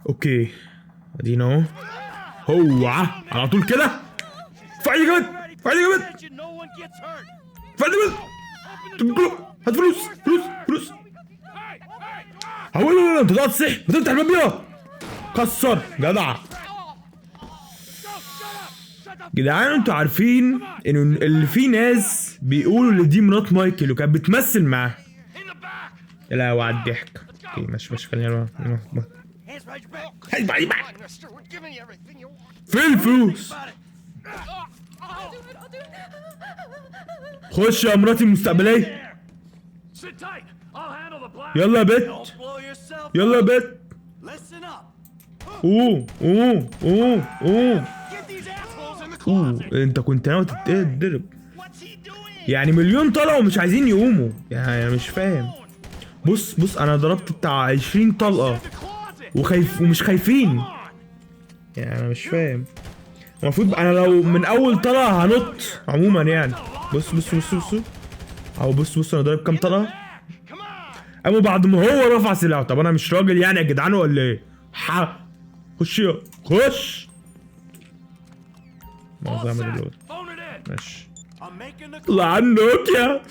اوكي ادينا اهو. هو على طول كده. فعلي جامد فعلي جامد فعلي جامد. هات فلوس فلوس فلوس. لا انت ضاعت صح. ما تفتح الباب يلا. كسر جدع. جدعان انتوا عارفين ان اللي في ناس بيقولوا ان دي مرات مايكل وكانت بتمثل معاه. لا وعد الضحك. اوكي ماشي خلينا فين الفلوس؟ خش يا مراتي المستقبلية. يلا يا بت يلا يا بت. اوه انت كنت ناوي تتضرب يعني مليون طلقة ومش عايزين يقوموا يعني. انا مش فاهم. بص انا ضربت بتاع 20 طلقة ومش خايفين يعني. انا مش فاهم. المفروض انا لو من اول طلقة هنط عموما يعني. بص اهو. بص انا ضارب كام طلقة. اما بعد ما هو رفع سلاحه. طب انا مش راجل يعني يا جدعان ولا ايه؟ خش يا خش. ماشي. الله عنك يا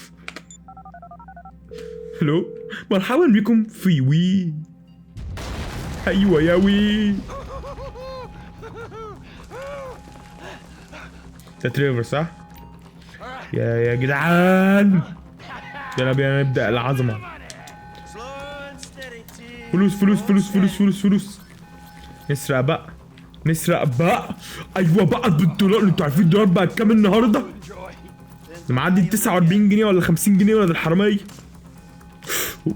هلو. مرحبا بكم في وي. ايوه يا وي. ده تريفر صح؟ يا جدعان يلا بينا نبدأ العظمة. فلوس. نسرق بقى. ايوه بقى بالدولار. انتوا عارفين الدولار بقى كام النهارده؟ معدي 49 جنيه ولا 50 جنيه ولا الحرامية.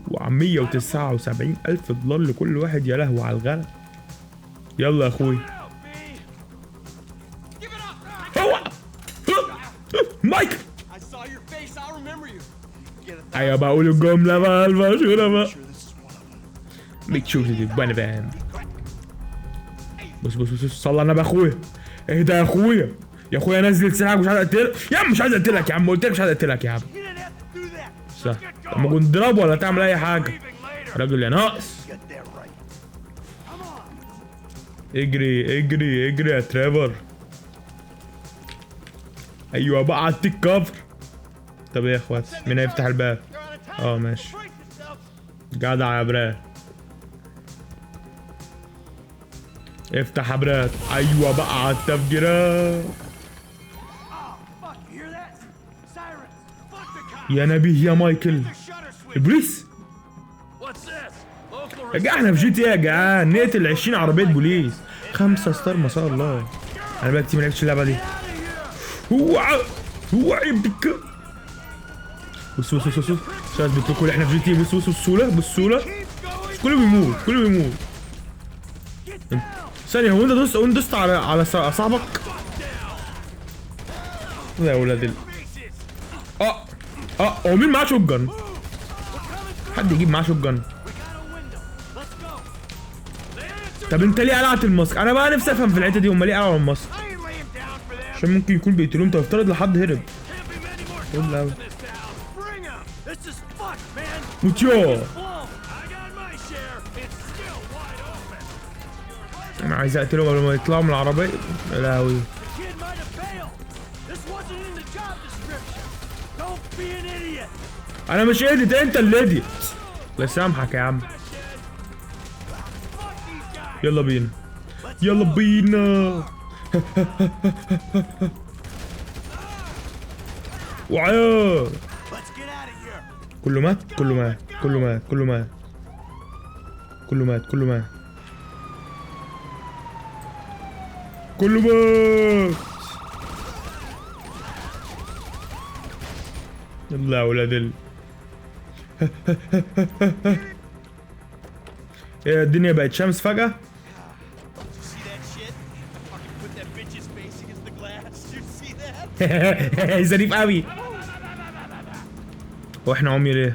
وعم 179,000 دولار لكل واحد. يا لهوي على الغلا. يلا يا اخوي. هو مايك. ايوه بقول الجملة بقى المشهورة بقى. ميك شور وانا فاهم. بص صلى انا باخويا. اهدى يا اخويا. يا اخويا نزل سلاحك. مش عايز اقتلك يا عم. مش عايز اقتلك يا عم. قلت لك مش عايز اقتلك يا عم. صح. طب ما كنت تضرب ولا تعمل اي حاجه راجل يا ناقص. اجري يا تريفر. ايوه بقى على التيك كفر. طب ايه يا اخوات مين هيفتح الباب؟ ماشي جدع يا براد. افتح يا براد. ايوه بقى على التفجيرات. يا نبيه يا مايكل. البوليس يا جدعان. احنا في GTA يا جدعان. نقتل 20 عربية بوليس. 5 ستار ما شاء الله. انا بقى كتير ملعبتش اللعبة دي. هو عيبك. بص شايف بتقول احنا في GTA. بص بالسهولة. كله بيموت. ثانية. هو انت دوست على صاحبك؟ يا ولاد هو مين معاه شوت جن؟ حد يجيب معاه شوت جن. طب انت ليه قلعت الماسك؟ انا بقى نفسي افهم في الحته دي. هم ليه قلعوا الماسك؟ عشان ممكن يكون بيقتلوه. انت افترض لحد هرب. موتيو. انا عايز اقتلهم قبل ما يطلعوا من العربيه. يا لهوي. انا مش اديت. انت اللي اديت. الله يسامحك يا عم. يلا بينا. وعيا. كله مات. يلا يا ولاد ايه الدنيا بقت شمس فجأة. ظريف قوي. واحنا عمي ليه؟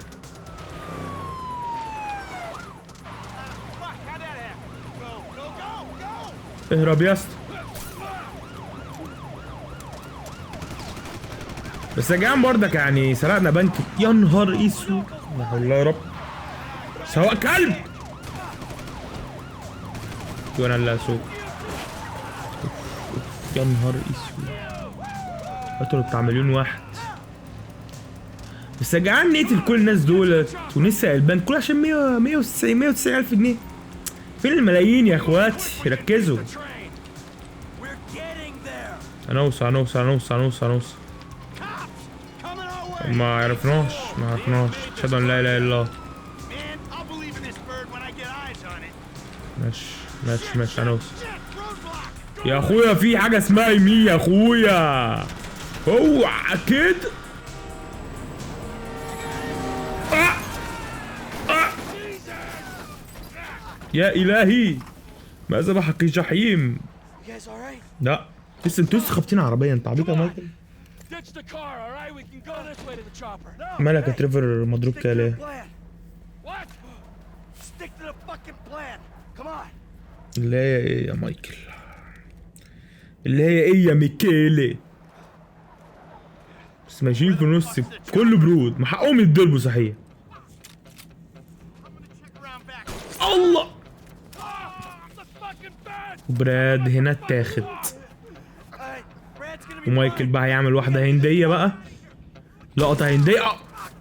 اهرب يا اسطى. بس يا جدعان برضك يعني سرقنا بنك. يا نهار اسود. لا حول الله يا رب. سواق كلب. وانا اللي اسوق. يا نهار اسود، قتلوا بتاع 1,000,000 واحد. بس يا جدعان نقتل كل الناس دولت ونسرق البنك كله عشان 190 ألف جنيه. فين الملايين يا اخواتي؟ ركزوا. هنوصل. ما عرفناش. اشهد ان لا اله الا الله. ماشي هنوصل يا اخويا. في حاجه اسمها يمين يا اخويا، اوعى كده. يا الهي ماذا بحق جحيم. لا لسه انتوا خابطين عربيه. انت عبيط يا مايكل؟ مالك يا تريفر مضروب كده ليه؟ اللي هي ايه يا مايكل؟ اللي هي ايه يا ميكيلي؟ بس ماشيين في النص كله برود، ما حقهم يتضربوا صحيح. الله، براد هنا اتاخد. ومايكل بقى هيعمل واحدة هندية بقى، لقطة هندية.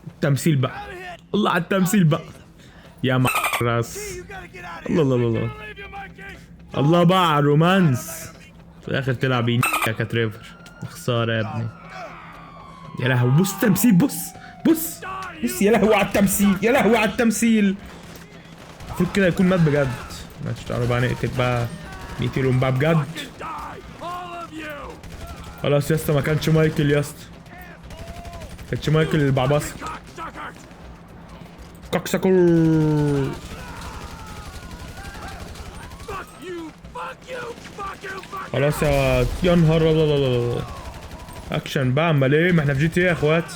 التمثيل بقى، الله على التمثيل بقى يا راس. الله بقى على الرومانس. في الاخر تلعب يا كتريفر. خسارة يا ابني. يا لهوي بص التمثيل، بص يا لهوي على التمثيل. المفروض كده يكون مات بجد. ماشي تعالوا بقى نقتلهم بقى بجد. خلاص يا اسطى ما كانش مايكل يا اسطى، كانش مايكل البعبصة. كاكسكر. خلاص يا نهار الله. اكشن بقى، امال ايه؟ ما احنا في GTA يا اخوات.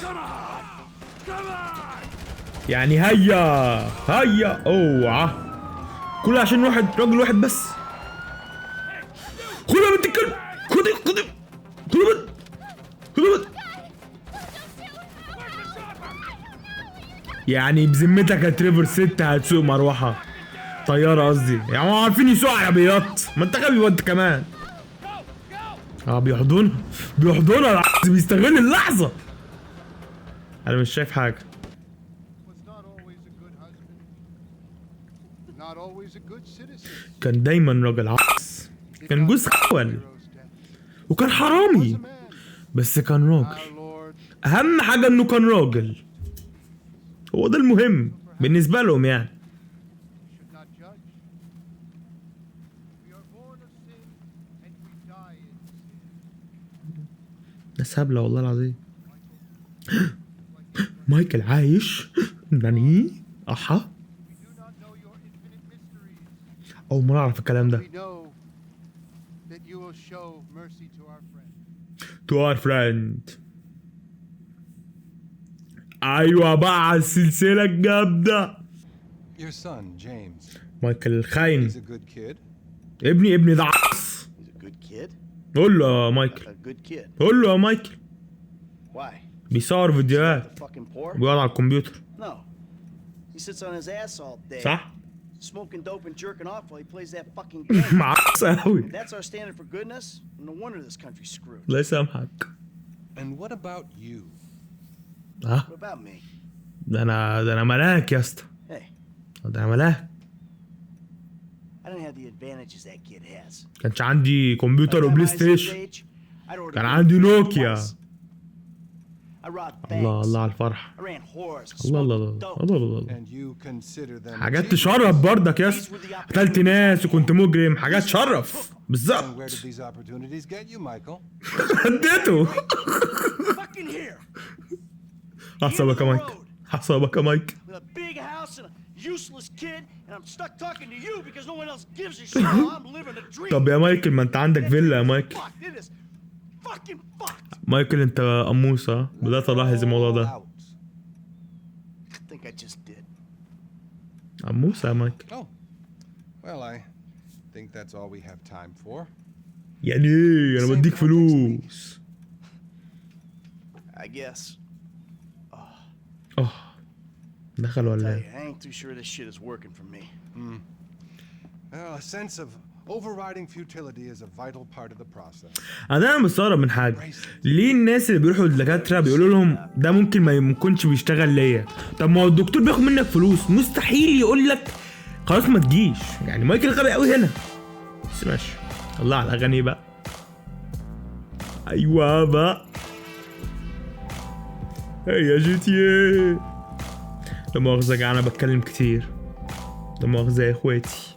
يعني هيا اوعى كله عشان راجل واحد بس. خد يا بنت الكلب، خد يعني بذمتك يا تريفر 6 هتسوق مروحة طيارة قصدي، يعني هم عارفين يسوقوا عربيات؟ ما انت غبي وانت كمان. بيحضنها بيستغل اللحظة. انا مش شايف حاجة. كان دايما راجل عبس، كان جوز خول وكان حرامي، بس كان راجل. اهم حاجة انه كان راجل، هو ده المهم بالنسبة لهم يعني. ناس هبلة والله العظيم. مايكل عايش؟ ناني؟ احا، أول مرة أعرف الكلام ده. To our friend. أيوة بقى على السلسلة الجامدة. Your son James. مايكل الخاين. He's a good kid. ابني ده عص. He's a good kid. قول له يا مايكل. A good kid. قول له يا مايكل. Why? بيصور فيديوهات وبيقعد على الكمبيوتر. No. He sits on his ass all day. صح؟ Smoking dope and jerking off while he plays that fucking game. معص أوي. That's our standard for goodness. No wonder this country's screwed. الله يسامحك. And what about you? What about me? ده أنا ملاك يا اسطى. Hey. ده أنا ملاك. I didn't have the advantages that kid has. كانش عندي كمبيوتر وبلاي ستيشن. كان عندي نوكيا. الله على الفرح. الله. حاجات تشرف برضك يا اسطى. قتلت ناس وكنت مجرم، حاجات تشرف بالظبط. اديته. حسابك يا مايك. طب يا مايكل ما انت عندك فيلا يا مايكل. مايكل انت قموصة، بدأت الاحظ الموضوع ده. قموصة يا مايكل. يعني ايه؟ انا بديك فلوس. دخل ولا ايه؟ Well, a sense of Overriding futility is a vital part of the process. انا مستغرب من حاجه، ليه الناس اللي بيروحوا للدكاتره بيقولوا لهم ده ممكن ما يكونش بيشتغل ليا؟ طب ما هو الدكتور بياخد منك فلوس، مستحيل يقول لك خلاص ما تجيش. يعني مايكل غبي قوي هنا، بس ماشي. الله على الاغاني بقى. ايوه بقى، هي جي تي ايه. لا مؤاخذة يا جماعة انا بتكلم كتير، لا مؤاخذة يا اخواتي.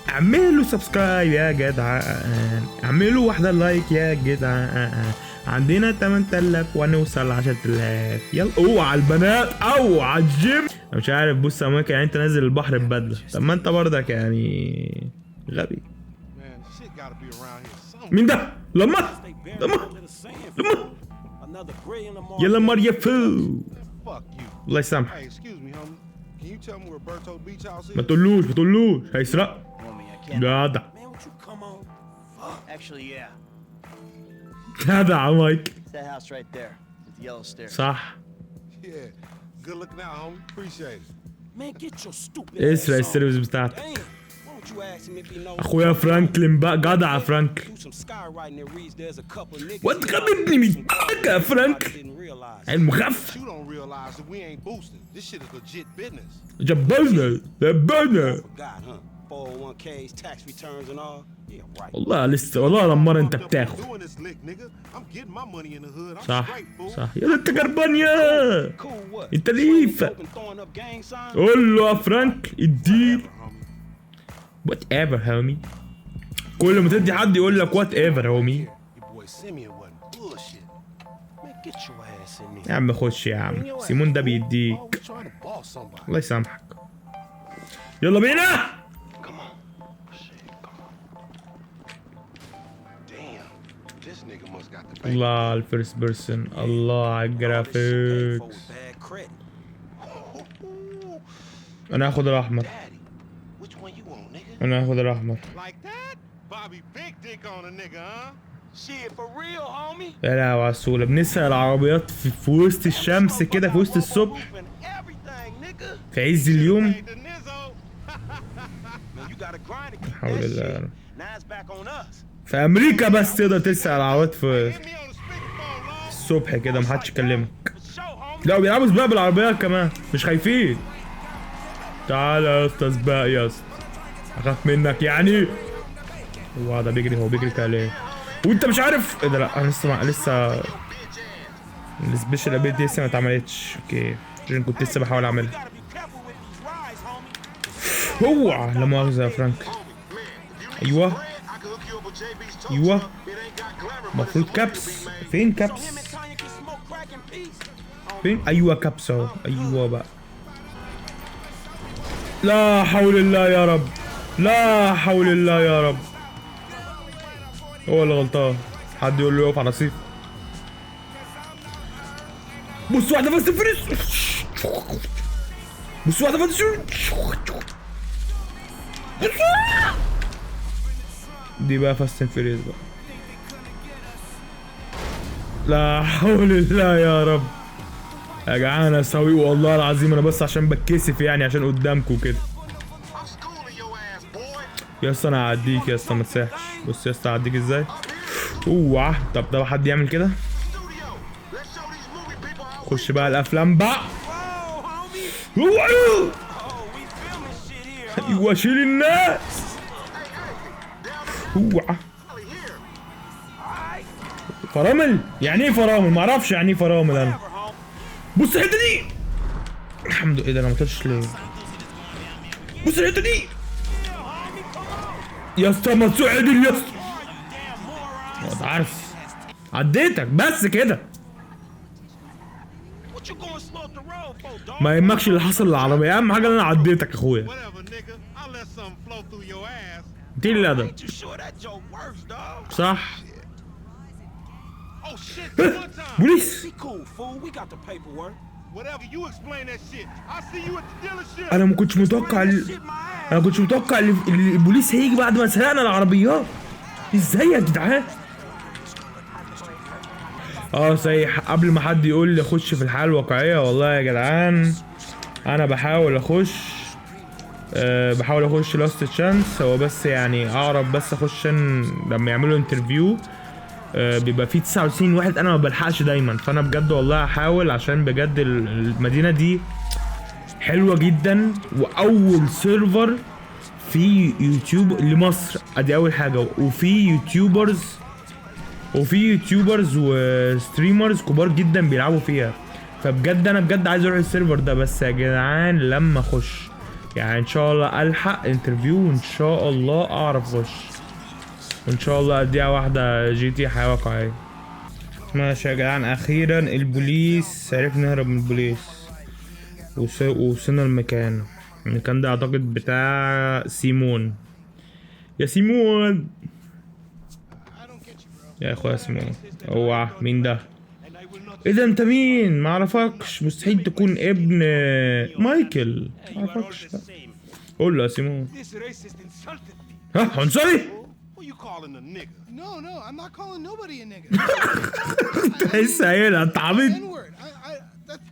اعملوا سبسكرايب يا جدعان، اعملوا واحدة لايك يا جدعان. عندنا 8000 ونوصل 10000. يلا اوعى البنات، اوعى الجيم. انا مش عارف، بص يا مايكل، يعني انت نازل البحر ببدلة، طب ما انت برضك يعني غبي. مين ده؟ لما يلا ماريا فو. الله يسامحك. ما تقولوش هيسرق. جدع جدع يا مايك. صح. اسرق السيرفيس بتاعتك. اخويا فرانكلين بقى، جدع فرانكلين. وانت غبي مين يا فرانكلين؟ المخف جبرنا. والله لسه، والله لما انت بتاخد. صح يلا انت جربان يا انت ليفه. قول له يا فرانك اديله وات ايفر هومي. كل ما تدي حد يقول لك وات ايفر هومي. يا عم خش يا عم، سيمون ده بيديك. الله يسامحك. يلا بينا. الله على الفيرست بيرسون، الله على الجرافيكس. انا هاخد الاحمر، انا هاخد الاحمر. يا لهوي على السهولة. بنسرق العربيات في وسط الشمس كده، في وسط الصبح، في عز اليوم. لا حول الله. في امريكا بس تقدر تسرق العربيات في الصبح كده، محدش يكلمك. لا بيلعبوا سباق بالعربيات كمان، مش خايفين. تعالى يا اسطى سباق يا اسطى، اخاف منك يعني. هو ده بيجري، هو بيجري كده ليه وانت مش عارف ايه ده؟ لا انا لسه السبيشال ابيلتي لسه ما اتعملتش. اوكي عشان كنت لسه بحاول اعملها. اوعى لا مؤاخذة يا فرانك. ايوه المفروض كابس. فين كابس؟ فين؟ ايوه كابس اهو. ايوه بقى. لا حول الله يا رب، لا حول الله يا رب. هو اللي غلطان، حد يقول له يقف على رصيف. بص واحدة فاست فريس، بص واحدة فاست دي بقى فاست فريس بقى. لا حول الله يا رب يا جدعان. اسوي والله العظيم انا بس عشان بتكسف يعني، عشان قدامكم كده. يا اسطى انا هعديك يا اسطى، ما تساحش. بص يا اسطى هعديك ازاي. اوعى. طب ده حد يعمل كده؟ خش بقى الافلام بقى. اوعى. ايوه شيل الناس. اوعى. فرامل؟ يعني ايه فرامل؟ معرفش يعني ايه فرامل انا. بص الحته دي. الحمد لله. انا ما طلعتش ليه؟ بص الحته دي يا اسطى، ما تعدل يا اسطى. ما عارف عديتك بس كده. ما يهمكش اللي حصل للعربيه، اهم حاجه ان انا عديتك يا اخويا. دي الادب صح. بوليس. انا ما كنتش متوقع البوليس هيجي بعد ما سرقنا العربيات. ازاي يا جدعان؟ صحيح، قبل ما حد يقول لي اخش في الحياه الواقعيه، والله يا جدعان انا بحاول اخش لاست تشانس. هو بس يعني اعرف بس اخش عشان لما يعملوا انترفيو بيبقى فيه 99 واحد، انا ما بلحقش دايما. فانا بجد والله هحاول، عشان بجد المدينة دي حلوة جدا، واول سيرفر في يوتيوب لمصر، ادي اول حاجة. وفي يوتيوبرز وستريمرز كبار جدا بيلعبوا فيها. فبجد انا بجد عايز اروح السيرفر ده. بس يا جدعان لما اخش يعني ان شاء الله الحق انترفيو، وان شاء الله اعرف اخش، وان شاء الله اديها واحدة جي تي حياة واقعية. ماشي يا جدعان، اخيرا البوليس، عرفنا نهرب من البوليس ووصلنا المكان ده اعتقد بتاع سيمون. يا سيمون يا اخويا سيمون، اوعى مين ده؟ ايه ده انت مين؟ معرفكش، مستحيل تكون ابن مايكل، معرفكش. قول له يا سيمون. ها عنصري؟ Who you calling a nigga? No, I'm not calling nobody a nigga. تحس عيلة انت عبيط. N-word.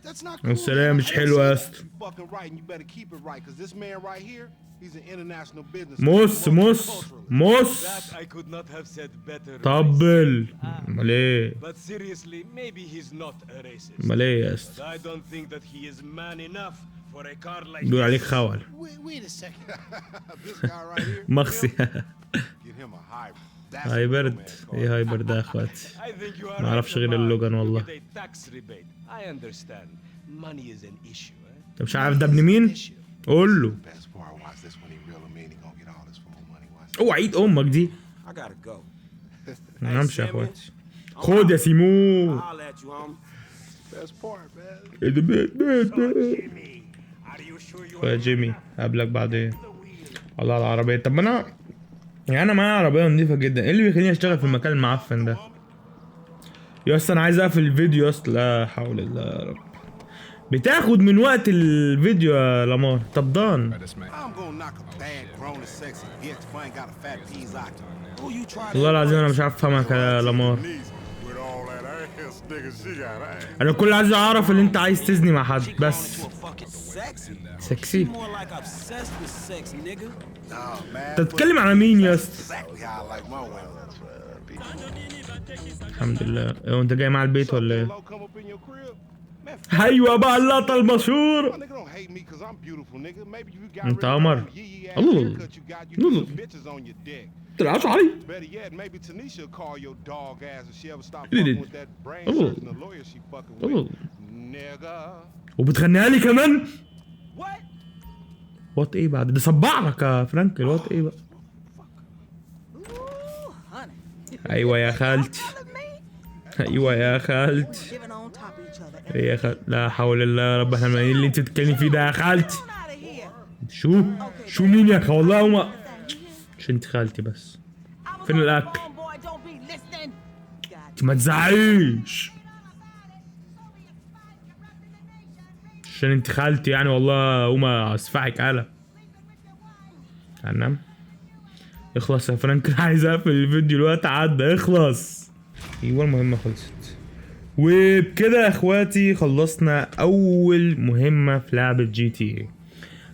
That's not cool. السلام مش حلوة يا اسطى. You fucking right, and you better keep it right, 'cause this man right here, he's an international business. موس That I could not have said better. طبل. امال ايه؟ But seriously, maybe he's not a racist. امال ايه يا اسطى؟ I don't think that he is man enough for a car like بيقول عليك this. خول. Wait a second. This guy right here, مخسي. get him a hybrid. That's a real هايبرد. man's car. ايه هايبرد ده يا اخواتي؟ I think you are ما اعرفش right, غير Lamar. اللوجان والله. You get a tax rebate. I understand. Money is an issue, eh? انت مش عارف ده ابن مين؟ قول له. Best part, watch this when he real and mean, he gonna get all his full money. Watch اوعى عيد امك دي. I gotta go. ما نامش يا اخواتي. خد يا سيمون. I'll let you home. best part, man. ايه ده بيت. Are you sure you يا جيمي قابلك بعدين. الله على العربية. طب ما انا يعني انا معايا عربية نضيفة جدا، ايه اللي بيخليني اشتغل في المكان المعفن ده؟ يا اسطى انا عايز اقفل الفيديو يا اسطى، لا حول الله يا رب. بتاخد من وقت الفيديو يا لامار. طب دان. I'm gonna knock a bad, grown and sexy bitch if I ain't got a fat Pizzaki. Who you trying والله العظيم انا مش عارف افهمك يا لامار. with all that ass nigga she got ass. انا كل عايز اعرف اللي انت عايز تزني مع حد بس. sexy? سكسي. More like obsessed with sex, nigga. Nah, man. انت بتتكلم على مين يا اسطى؟ Exactly how I like my women. الحمد لله. ايه انت جاي مع البيت ولا ايه؟ Low come up in your crib. Man, fuck ايوه بقى اللقطة المشهورة. my nigga don't hate me 'cause I'm beautiful, nigga. Maybe you got انت rid of عمر. them yee-yee ass الله. haircut you got. You الله. get some bitches on your dick. تلعبش علي. Better yet, maybe Tanisha will call your dog ass if she ever stop Did fucking it. with that brain Oh. surgeon, the lawyer she fucking Oh. with. Nigga. وبتغنيها لي كمان؟ What? وات ايه بعد ده؟ صبع لك يا فرانك. الوات ايه بقى؟ ايوه يا خالتي. ايوه يا خالتي. Living on top of each other. ايه يا خالتي؟ لا حول الله يا رب. احنا ايه اللي انت بتتكلمي فيه ده يا خالتي؟ Out of here. شو مين يا اخي؟ والله ما مش انت خالتي بس. I was فين on the الاكل؟ phone, boy. Don't be listening. انت ما تزعقيش عشان انت خالتي يعني. والله قوم اسفعك على هنام. اخلص يا فرانك. عايز اقفل الفيديو، الوقت عدى. اخلص. ايوه المهمة خلصت. وبكده يا اخواتي خلصنا اول مهمة في لعبة جي تي اي.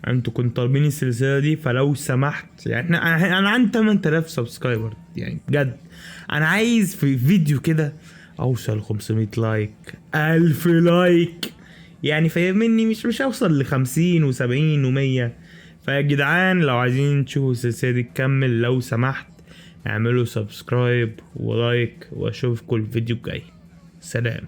انتوا كنتوا طالبين السلسلة دي، فلو سمحت يعني انا عندي 8000 سبسكرايبر يعني بجد. انا عايز في فيديو كده اوصل 500 لايك، 1000 لايك يعني، فاهمني؟ مش اوصل ل 50 و70 و100. فيا جدعان لو عايزين تشوفوا السلسلة دي تكمل، لو سمحت اعملوا سبسكرايب ولايك، واشوفكم الفيديو الجاي. سلام.